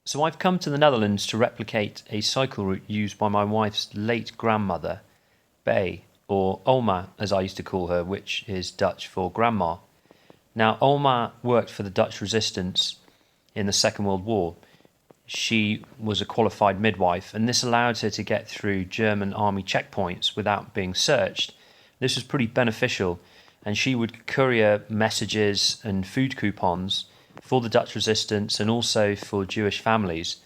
So I've come to the Netherlands to replicate a cycle route used by my wife's late grandmother, Bay, or Oma as I used to call her, which is Dutch for grandma. Now, Oma worked for the Dutch resistance in the Second World War. She was a qualified midwife, and this allowed her to get through German army checkpoints without being searched. This was pretty beneficial, and she would courier messages and food coupons for the Dutch resistance and also for Jewish families.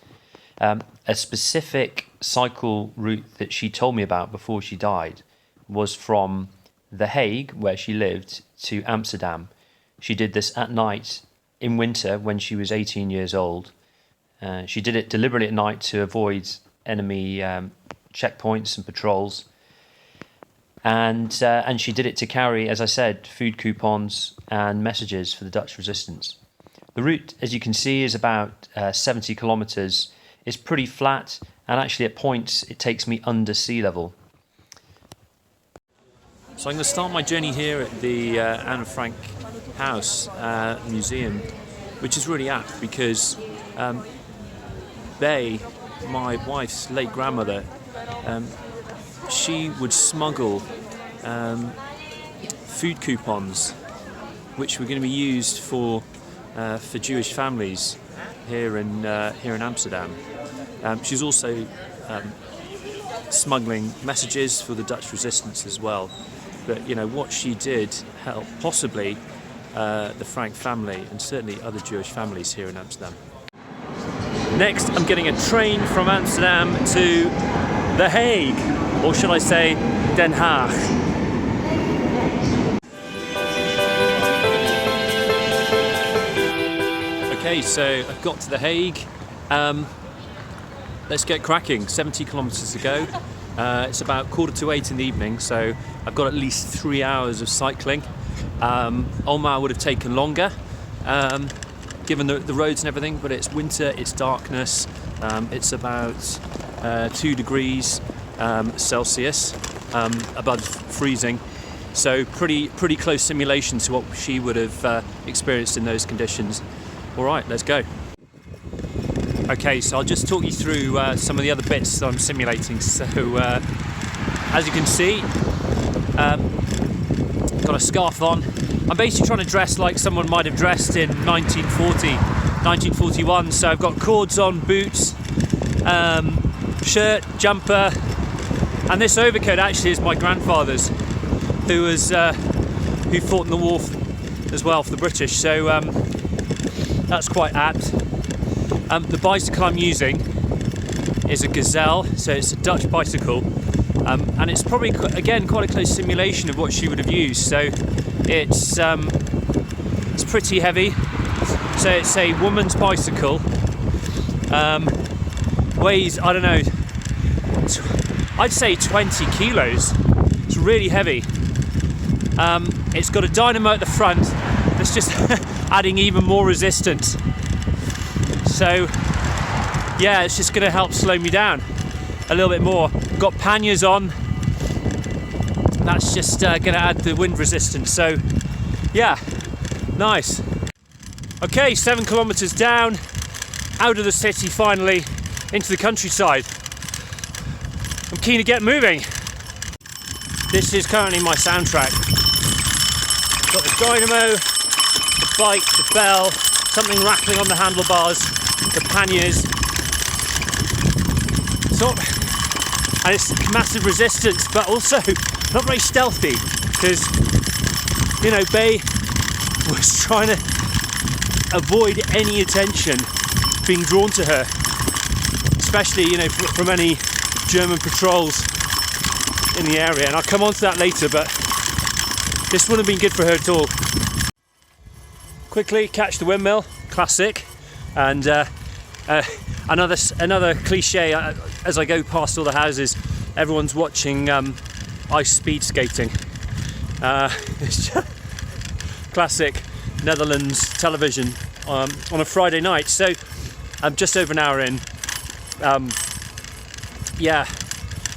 A specific cycle route that she told me about before she died was from The Hague, where she lived, to Amsterdam. She did this at night in winter when she was 18 years old. She did it deliberately at night to avoid enemy checkpoints and patrols. And she did it to carry, as I said, food coupons and messages for the Dutch resistance. The route, as you can see, is about 70 kilometers. It's pretty flat, and actually at points it takes me under sea level. So I'm going to start my journey here at the Anne Frank House Museum, which is really apt because Bay, my wife's late grandmother, she would smuggle food coupons which were going to be used for Jewish families here in Amsterdam. She's also smuggling messages for the Dutch resistance as well. But you know what she did helped possibly the Frank family and certainly other Jewish families here in Amsterdam. Next, I'm getting a train from Amsterdam to The Hague, or should I say Den Haag. Okay, so I've got to The Hague. Let's get cracking. 70 kilometers to go. It's about 7:45 in the evening, so I've got at least 3 hours of cycling. Oma would have taken longer, given the roads and everything, but it's winter, it's darkness, it's about 2 degrees Celsius above freezing, so pretty close simulation to what she would have experienced in those conditions. All right, let's go. Okay, so I'll just talk you through some of the other bits that I'm simulating. So as you can see, got a scarf on. I'm basically trying to dress like someone might have dressed in 1940, 1941. So I've got cords on, boots, shirt, jumper, and this overcoat actually is my grandfather's, who fought in the war as well for the British. So that's quite apt. The bicycle I'm using is a Gazelle, so it's a Dutch bicycle, and it's probably again quite a close simulation of what she would have used. So it's pretty heavy. So it's a woman's bicycle. Weighs, I don't know, I'd say 20 kilos. It's really heavy. It's got a dynamo at the front that's just adding even more resistance. So yeah, it's just going to help slow me down a little bit more. Got panniers on. That's just going to add the wind resistance. So yeah, nice. Okay, 7 kilometers down, out of the city finally, into the countryside. I'm keen to get moving. This is currently my soundtrack. Got the dynamo, the bike, the bell, something rattling on the handlebars, the panniers. So, and it's massive resistance, but also not very stealthy, because, you know, Bay was trying to avoid any attention being drawn to her, especially, you know, from any German patrols in the area. And I'll come on to that later, but this wouldn't have been good for her at all. Quickly catch the windmill, classic, and another cliche. As I go past all the houses, everyone's watching ice speed skating. It's just classic Netherlands television on a Friday night. So I'm just over an hour in. Yeah,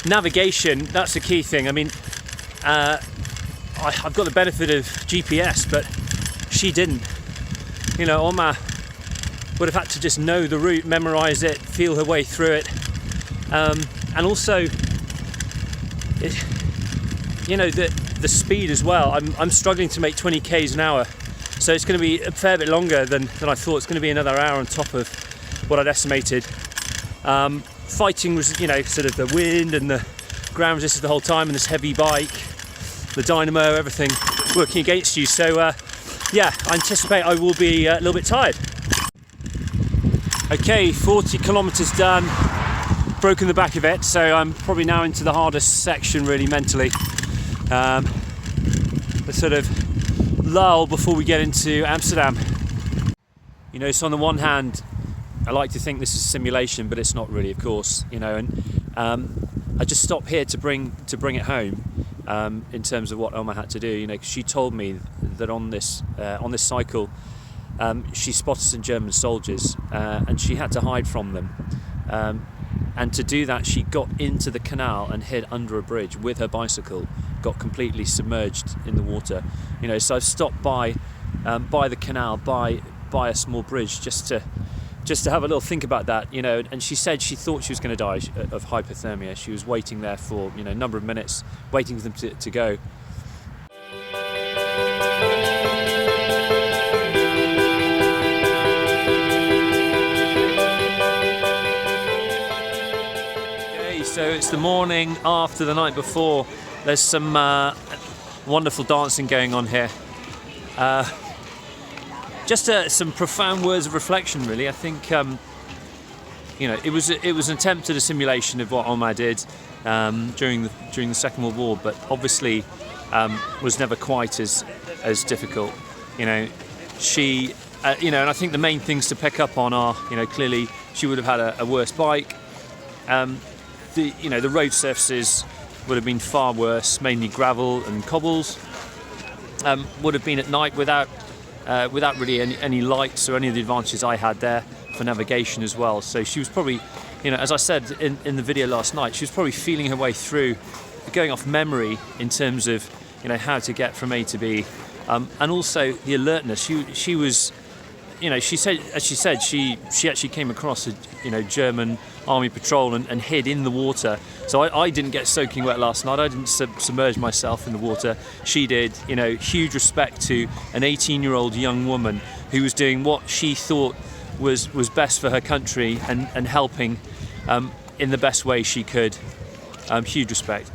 navigation, that's the key thing. I mean, I've got the benefit of GPS, but she didn't. You know, Oma would have had to just know the route, memorise it, feel her way through it, and also, the speed as well. I'm struggling to make 20 k's an hour, so it's going to be a fair bit longer than I thought. It's going to be another hour on top of what I'd estimated. Fighting was, sort of the wind and the ground resistance the whole time, and this heavy bike, the dynamo, everything working against you. So I anticipate I will be a little bit tired. Okay, 40 kilometers done, broken the back of it, so I'm probably now into the hardest section really mentally. The sort of lull before we get into Amsterdam. So on the one hand, I like to think this is a simulation, but it's not really, of course, I just stopped here to bring it home in terms of what Oma had to do. Cause she told me that on this cycle, she spotted some German soldiers, and she had to hide from them. And to do that, she got into the canal and hid under a bridge with her bicycle, got completely submerged in the water. So I've stopped by the canal, by a small bridge, just to have a little think about that. And she said she thought she was going to die of hypothermia. She was waiting there for a number of minutes, waiting for them to go. So it's the morning after the night before. There's some wonderful dancing going on here. Just some profound words of reflection, really. I think it was an attempt at a simulation of what Oma did during the Second World War, but obviously was never quite as difficult. She and I think the main things to pick up on are clearly she would have had a worse bike. The road surfaces would have been far worse, mainly gravel and cobbles. Would have been at night without really any lights or any of the advantages I had there for navigation as well. So she was probably, as I said in the video last night, she was probably feeling her way through, going off memory in terms of how to get from A to B, and also the alertness. She was, she said she actually came across a German army patrol and hid in the water. So I didn't get soaking wet last night. I didn't submerge myself in the water. She did. Huge respect to an 18-year-old young woman who was doing what she thought was best for her country and helping in the best way she could. Huge respect.